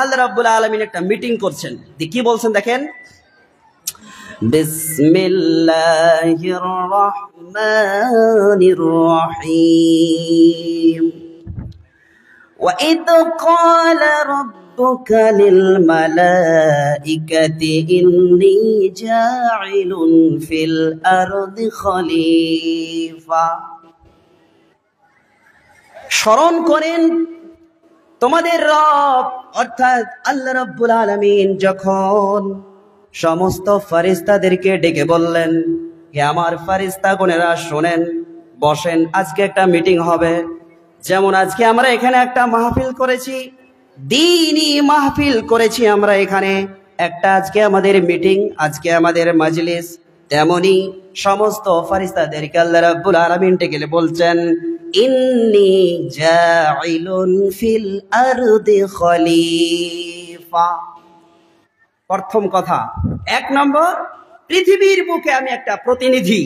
আল্লাহ রাব্বুল আলামিন একটা মিটিং করছেন, কি বলছেন দেখেন, বিসমিল্লাহির রহমানির রহিম وَإِذْ قَالَ رَبُّكَ لِلْمَلَائِكَةِ إِنِّي جَاعِلٌ فِي الْأَرْضِ خَلِيفَةً। স্মরণ করেন তোমাদের রব অর্থাৎ আল্লাহ রাব্বুল আলামিন যখন সমস্ত ফেরেশতাদেরকে ডেকে বললেন, হে আমার ফেরেশতাগণেরা শোনেন, বসেন, আজকে একটা মিটিং হবে। যেমন আজকে আমরা এখানে একটা মাহফিল করেছি, দ্বীনি মাহফিল করেছি আমরা এখানে একটা, আজকে আমাদের মিটিং, আজকে আমাদের মাজলিস, তেমনি সমস্ত ফেরেশতাদেরকে আল্লাহ রাব্বুল আলামিন ডেকে বলছেন, ইন্নী জাইলুন ফিল আরদি খলিফা। প্রথম কথা, এক নম্বর, পৃথিবীর বুকে আমি একটা প্রতিনিধি,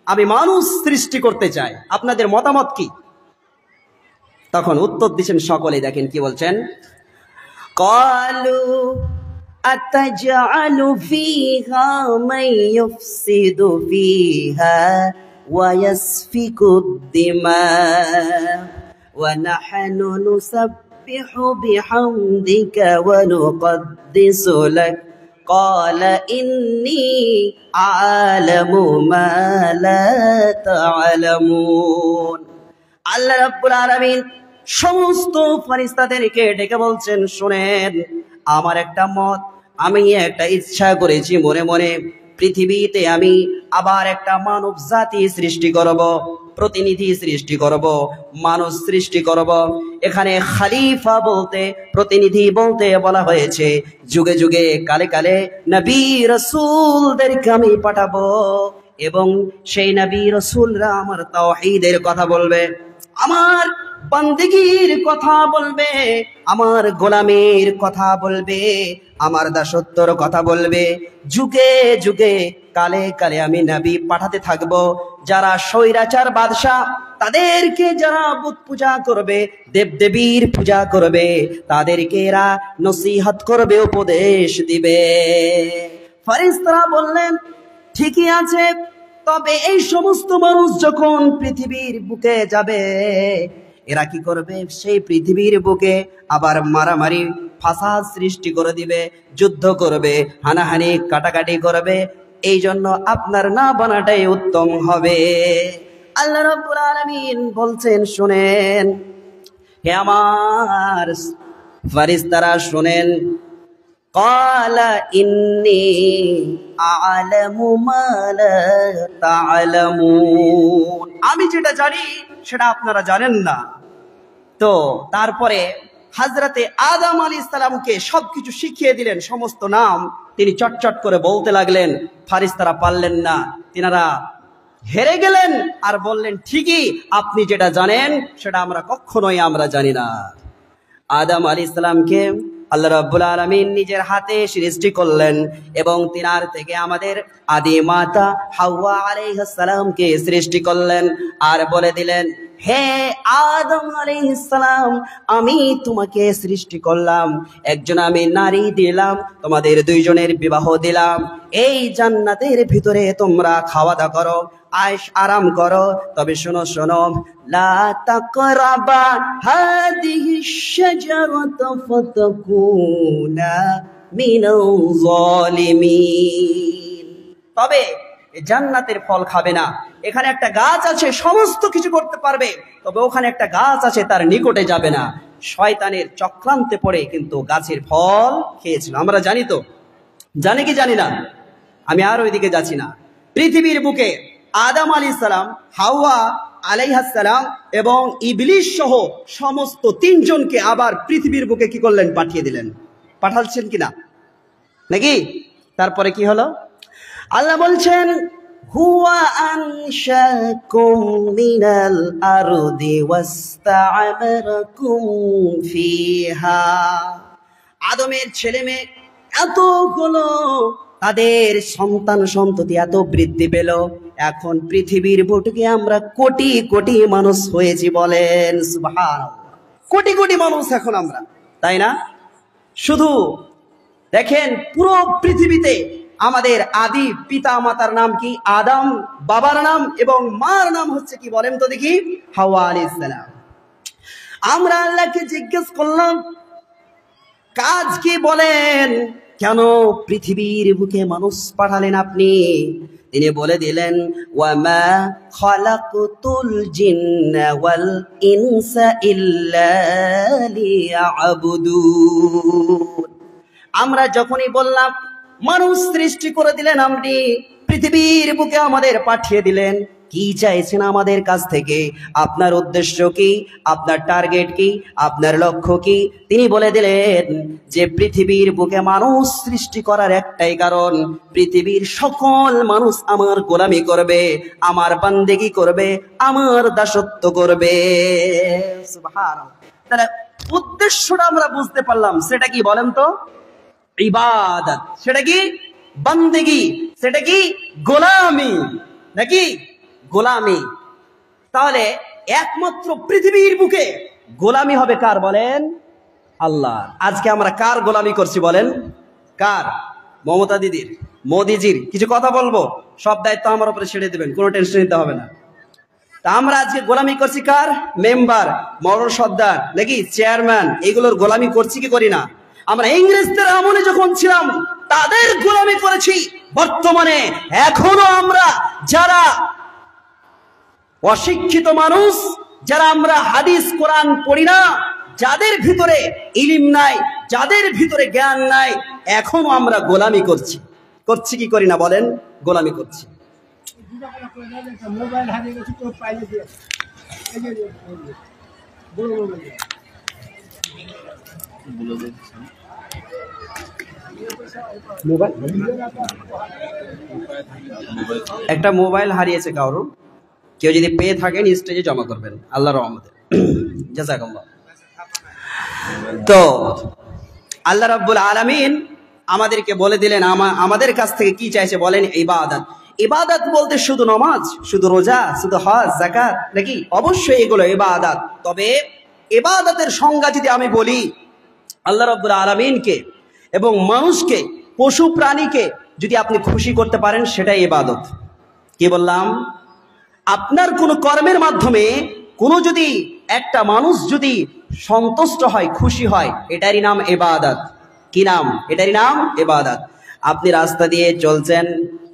আমি মানুষ সৃষ্টি করতে চাই, আপনাদের মতামত কি? তখন উত্তর দিচ্ছেন সকলে, দেখেন কি বলছেন, ক্বালু আতাজআলু ফীহা মান ইউফসিদু ফীহা ওয়া ইয়াসফিকুদ দিমা ওয়া নাহনু নুসাব্বিহু বিহামদিকা ওয়া নুকদ্দিসু লাক ক্বালা ইন্নী আ'লামু মা লা তা'লামুন। আল্লাহ রাব্বুল আলামিন সমস্ত ফেরেশতাদেরকে ডেকে বলছেন, শুনেন, আমার একটা মত, আমি একটা ইচ্ছা করেছি মনে মনে, পৃথিবীতে আমি আবার একটা মানব জাতি সৃষ্টি করব, প্রতিনিধি সৃষ্টি করব, মানুষ সৃষ্টি করব। এখানে খলিফা বলতে, প্রতিনিধি বলতে বলা হয়েছে যুগে যুগে কালে কালে নবী রাসূলদেরকে আমি পাঠাবো, এবং সেই নবী রাসূলরা আমার তাওহীদের কথা বলবে, আমার বান্দিগির কথা বলবে, আমার গোলামের কথা বলবে, আমার দাসত্বর কথা বলবে। যুগে যুগে কালে কালে আমি নবী পাঠাতে থাকব। যারা স্বৈরাচার বাদশা, তাদেরকে যারা বুত পূজা করবে, দেবদেবীর পূজা করবে, তাদেরকে এরা নসিহত করবে, উপদেশ দিবে। ফেরেশতারা বললেন, ঠিকই আছে, তবে এই সমস্ত মানুষ যখন পৃথিবীর বুকে যাবে, এরা কি করবে, সেই পৃথিবীর বুকে আবার মারামারি ফাসাদ সৃষ্টি করে দিবে, যুদ্ধ করবে, হানাহানি কাটাকাটি করবে। এই জন্য আপনার না বানাটাই উত্তম হবে। আল্লাহ রাব্বুল আলামিন বলছেন, শুনেন, হে আমার ফেরেশতারা শুনেন, ক্বালা ইন্নী আ'লামু মা লা তা'লামুন, আমি যেটা জানি সেটা আপনারা জানেন না। তো তারপরে হযরতে আদম আলাইহিস সালামকে সবকিছু শিখিয়ে দিলেন, সমস্ত নাম তিনি চটচট করে বলতে লাগলেন। ফেরেশতারা পারলেন না, তিনারা হেরে গেলেন আর বললেন, ঠিকই, আপনি যেটা জানেন সেটা কখনোই আমরা জানি না। আদম আলাইহিস সালামকে আল্লাহ রাব্বুল আলামিন নিজের হাতে সৃষ্টি করলেন, এবং তিনার থেকে আমাদের আদি মাতা হাওয়া আলাইহিস সালামকে সৃষ্টি করলেন, আর বলে দিলেন, হে আদম আলাইহিস সালাম, আমি তোমাকে সৃষ্টি করলাম, একজন আমি নারী দিলাম, তোমাদের দুইজনের বিবাহ দিলাম, এই জান্নাতের ভিতরে তোমরা খাওয়া দাওয়া করো, আয়েশ আরাম করো, তবে শোনো শোনো, লা তাকরাবা হাদিহিশ শাজারাতা ফাতাকুনা মিনাল যালিমিন। তবে জান্নাতের ফল খাবে না। এখানে একটা গাছ আছে, সমস্ত কিছু করতে পারবে, তবে ওখানে একটা গাছ আছে, তার নিকটে যাবে না। শয়তানের চক্রান্তে পড়ে কিন্তু গাছের ফল খেয়েছিল। আমরা জানি তো, জানি কি জানি না, আমি আর ওইদিকে যাচ্ছি না। পৃথিবীর বুকে আদম আলাইহিস সালাম, হাওয়া আলাইহিস সালাম এবং ইবলিস সহ সমস্ত তিনজনকে আবার পৃথিবীর বুকে কি করলেন, পাঠিয়ে দিলেন। পাঠাচ্ছেন কিনা নাকি? তারপরে কি হলো? আল্লাহ বলছেন, হুয়া আনশাকুম মিনাল আরদি ওয়াস্তা'মারাকুম ফিহা। আদমের ছেলে মেয়ে এতগুলো, তাদের সন্তান সন্ততি এত বৃদ্ধি পেল, এখন পৃথিবীর বুকে আমরা কোটি কোটি মানুষ হয়েছি, বলেন সুবহানাল্লাহ। কোটি কোটি মানুষ এখন আমরা, তাই না? শুধু দেখেন পুরো পৃথিবীতে আমাদের আদি পিতা মাতার নাম কি? আদম। বাবার নাম এবং মার নাম হচ্ছে কি বলেন তো দেখি? হাওয়া আলাইহিস সালাম। আমরা আল্লাহকে জিজ্ঞেস করলাম কাজ কি বলেন, কেন পৃথিবীর বুকে মানুষ পাঠালেন আপনি? তিনি বলে দিলেন ওয়ামা খালাকতুল জিন্না ওয়াল ইনসা ইল্লা লিয়াবুদুন। আমরা যখনই বললাম মানুষ সৃষ্টি করে দিলেন আপনি, পৃথিবীর বুকে আমাদের পাঠিয়ে দিলেন, কি চাইছেন আমাদের কাছ থেকে? আপনার উদ্দেশ্য কি? আপনার টার্গেট কি? আপনার লক্ষ্য কি? তিনি বলে দিলেন যে পৃথিবীর বুকে মানুষ সৃষ্টি করার একটাই কারণ, পৃথিবীর সকল মানুষ আমার গোলামি করবে, আমার বান্দেগি করবে, আমার দাসত্ব করবে। সুবহানাল্লাহ। তাহলে উদ্দেশ্যটা আমরা বুঝতে পারলাম, সেটা কি বলেন তো? ইবাদত। সেটা কি? বান্দেগি। সেটা কি? গোলামি। নাকি? গোলামি। তাহলে একমাত্র পৃথিবীর বুকে গোলামি হবে কার বলেন? আল্লাহ। আজকে আমরা কার গোলামি করছি বলেন? কার? মমতা দিদির, মোদিজির। কিছু কথা বলবো, সব দায়িত্ব আমার উপরে ছেড়ে দিবেন, কোনো টেনশন নিতে হবে না। তা আমরা আজকে গোলামি করছি কার? মেম্বার, মরণ সর্দার, নাকি চেয়ারম্যান, এগুলোর গোলামি করছি কি করি না? আমরা ইংরেজদের আমলে যখন ছিলাম তাদের গোলামি করেছি। বর্তমানে এখনো আমরা যারা অশিক্ষিত মানুষ, যারা আমরা হাদিস কোরআন পড়ি না, যাদের ভিতরে ইলম নাই, যাদের ভিতরে জ্ঞান নাই, এখনো আমরা গোলামি করছি। করছি কি করি না বলেন? গোলামি করছি। মোবাইল হারিয়ে গেছে তো পাইলে দিয়ে একটা মোবাইল হারিয়েছে কারো, কেউ যদি পেয়ে থাকেন স্টেজে জমা করবেন আল্লাহর রহমতে। জাযাকাল্লাহ। তো আল্লাহ রাব্বুল আলামিন আমাদেরকে বলে দিলেন আমাদের কাছ থেকে কি চাইছে বলেন? ইবাদত। ইবাদত বলতে শুধু নামাজ, শুধু রোজা, শুধু হজ, যাকাত নাকি? অবশ্যই এগুলো ইবাদত। তবে ইবাদতের সংজ্ঞা যদি আমি বলি, আল্লাহ রাব্বুল আলামিনকে এবং মানুষকে, পশু প্রাণীকে যদি আপনি খুশি করতে পারেন সেটাই ইবাদত। কি বললাম? আপনার কোনো কর্মের মাধ্যমে কোনো যদি একটা মানুষ যদি সন্তুষ্ট হয়, খুশি হয়, এটারই নাম ইবাদত। কি নাম? এটারই নাম ইবাদত। আপনি রাস্তা দিয়ে চলছেন,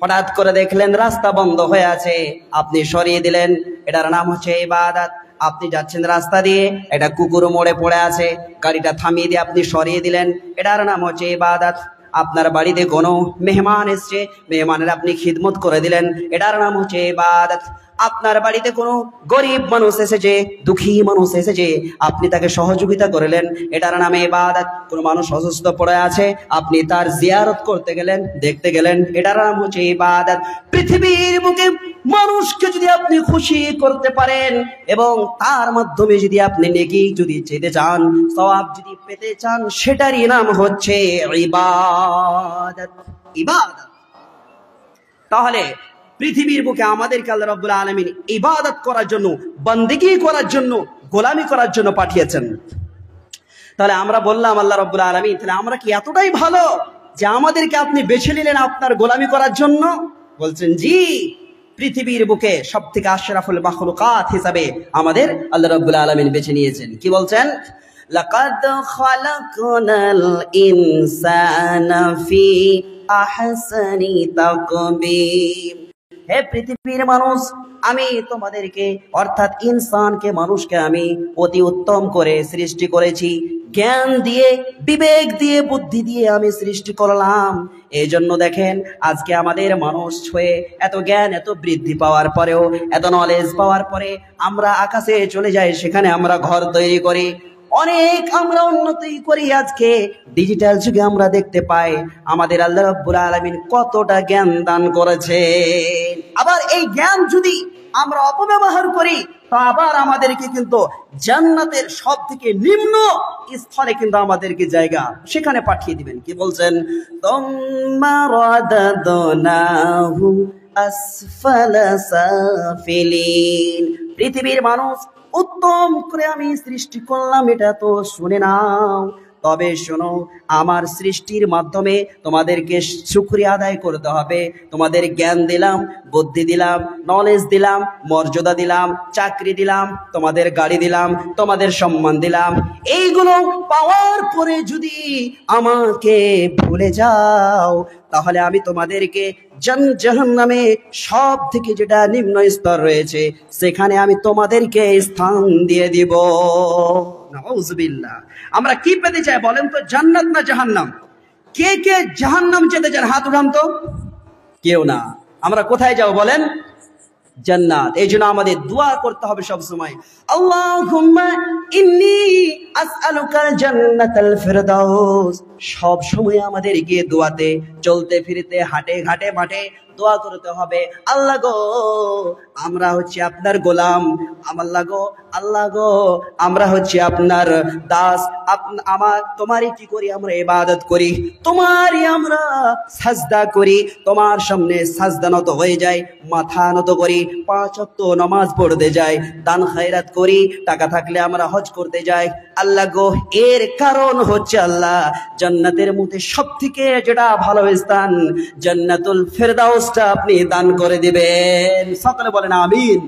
হঠাৎ করে দেখলেন রাস্তা বন্ধ হয়ে আছে, আপনি সরিয়ে দিলেন, এটার নাম হচ্ছে ইবাদত। আপনি যাচ্ছেন রাস্তা দিয়ে, এটা কুকুর মোড়ে পড়ে আছে, গাড়িটা থামিয়ে দিয়ে আপনি সরিয়ে দিলেন, এটার নাম হচ্ছে ইবাদত। আপনার বাড়িতে কোনো মেহমান এসছে, মেহমানের আপনি খিদমত করে দিলেন, এটার নাম হচ্ছে ইবাদত। আপনার বাড়িতে কোনো গরিব মানুষ এসেছে, দুঃখী মানুষ এসেছে, আপনি তাকে সহযোগিতা করলেন, এটার নামে ইবাদত। কোনো মানুষ অসুস্থ পড়ে আছে, আপনি তার জিয়ারত করতে গেলেন, দেখতে গেলেন, এটার নাম হচ্ছে ইবাদত। পৃথিবীর বুকে মানুষকে যদি আপনি খুশি করতে পারেন এবং তার মাধ্যমে যদি আপনি নেকি যদি যেতে চান, সওয়াব যদি পেতে চান, সেটারই নাম হচ্ছে ইবাদত। ইবাদত। তাহলে পৃথিবীর বুকে আমাদেরকে আল্লাহ রাব্বুল আলামিন ইবাদত করার জন্য, বন্দেগী করার জন্য, গোলামি করার জন্য পাঠিয়েছেন। তাহলে আমরা বললাম আল্লাহ রাব্বুল আলামিন, তাহলে আমরা কি এতটাই ভালো যে আমাদেরকে আপনি বেছে নিলেন আপনার গোলামি করার জন্য? বলছেন জি, পৃথিবীর বুকে সবথেকে আশরাফুল মাখলুকাত হিসাবে আমাদের আল্লাহ রাব্বুল আলামিন বেছে নিয়েছেন। কি বলছেন? লাকাদ খালাকনাল ইনসানা ফি আহসানি তাকবীম। হে পৃথিবীর মানুষ, আমি তোমাদেরকে অর্থাৎ ইনসানকে, মানুষকে আমি অতি উত্তম করে সৃষ্টি করেছি। জ্ঞান দিয়ে, বিবেক দিয়ে, বুদ্ধি দিয়ে আমি সৃষ্টি করলাম। এই জন্য দেখেন আজকে আমাদের মানুষ হয়ে এত জ্ঞান, এত বৃদ্ধি পাওয়ার পরেও, এত নলেজ পাওয়ার পরে আমরা আকাশে চলে যাই, সেখানে আমরা ঘর তৈরি করি, অনেক আমরা উন্নতি করি। আজকে ডিজিটাল যুগে আমরা দেখতে পাই আমাদের আল্লাহ রাব্বুল আলামিন কতটা জ্ঞান দান করেছে। আবার এই জ্ঞান যদি আমরা অপব্যবহার করি, তো আবার আমাদেরকে কিন্তু জান্নাতের সব থেকে নিম্ন স্থলে কিন্তু আমাদেরকে জায়গা সেখানে পাঠিয়ে দিবেন। কি বলছেন? তুম্মা রাদাদনাহু আসফালা সাফিলিন। পৃথিবীর মানুষ উত্তম করে আমি সৃষ্টি করলাম, এটা তো শুনে নাও। তবে শোনো, আমার সৃষ্টির মাধ্যমে তোমাদেরকে শুকরিয়া আদায় করতে হবে। তোমাদের জ্ঞান দিলাম, বুদ্ধি দিলাম, নলেজ দিলাম, মর্যাদা দিলাম, চাকরি দিলাম, তোমাদের গাড়ি দিলাম, তোমাদের সম্মান দিলাম। এইগুলো পাওয়ার পরে যদি আমাকে ভুলে যাও, তাহলে আমি তোমাদেরকে জাহান্নামে সব থেকে যেটা নিম্ন স্তর রয়েছে সেখানে আমি তোমাদেরকে স্থান দিয়ে দিব। নাউজুবিল্লাহ। আমরা কি পেতে চাই বলেন তো, জান্নাত না জাহান্নাম? কে কে জাহান্নাম যেতে চান হাত উঠান তো। কেউ না। আমরা কোথায় যাব বলেন? জান্নাত। এই জন্য আমাদের দোয়া করতে হবে সব সময়, আল্লাহুম্মা ইন্নী আসআলুকাল জান্নাতাল ফিরদাউস। সব সময় আমাদের গিয়ে দোয়াতে, চলতে ফিরতে, হাটে ঘাটে মাঠে দোয়া করতে হবে, আল্লাহ গো আমরা হচ্ছে আপনার গোলাম, আল্লাহ গো, আল্লাহ গো আমরা হচ্ছে আপনার দাস, আমার তোমারই কি করি, আমরা ইবাদত করি, তোমারই আমরা সাজদা করি, তোমার সামনে সাজদা নত হয়ে যায়, মাথা নত করি, 5 ওয়াক্ত নামাজ পড়তে যাই, দান খায়রাত করি, টাকা থাকলে আমরা হজ করতে যাই। আল্লাহ গো, এর কারণ হচ্ছে আল্লাহ জান্নাতের মধ্যে সবথেকে যেটা ভালো স্থান জান্নাতুল ফেরদাউসটা আপনি দান করে দিবেন। সকলে বলেন আমিন।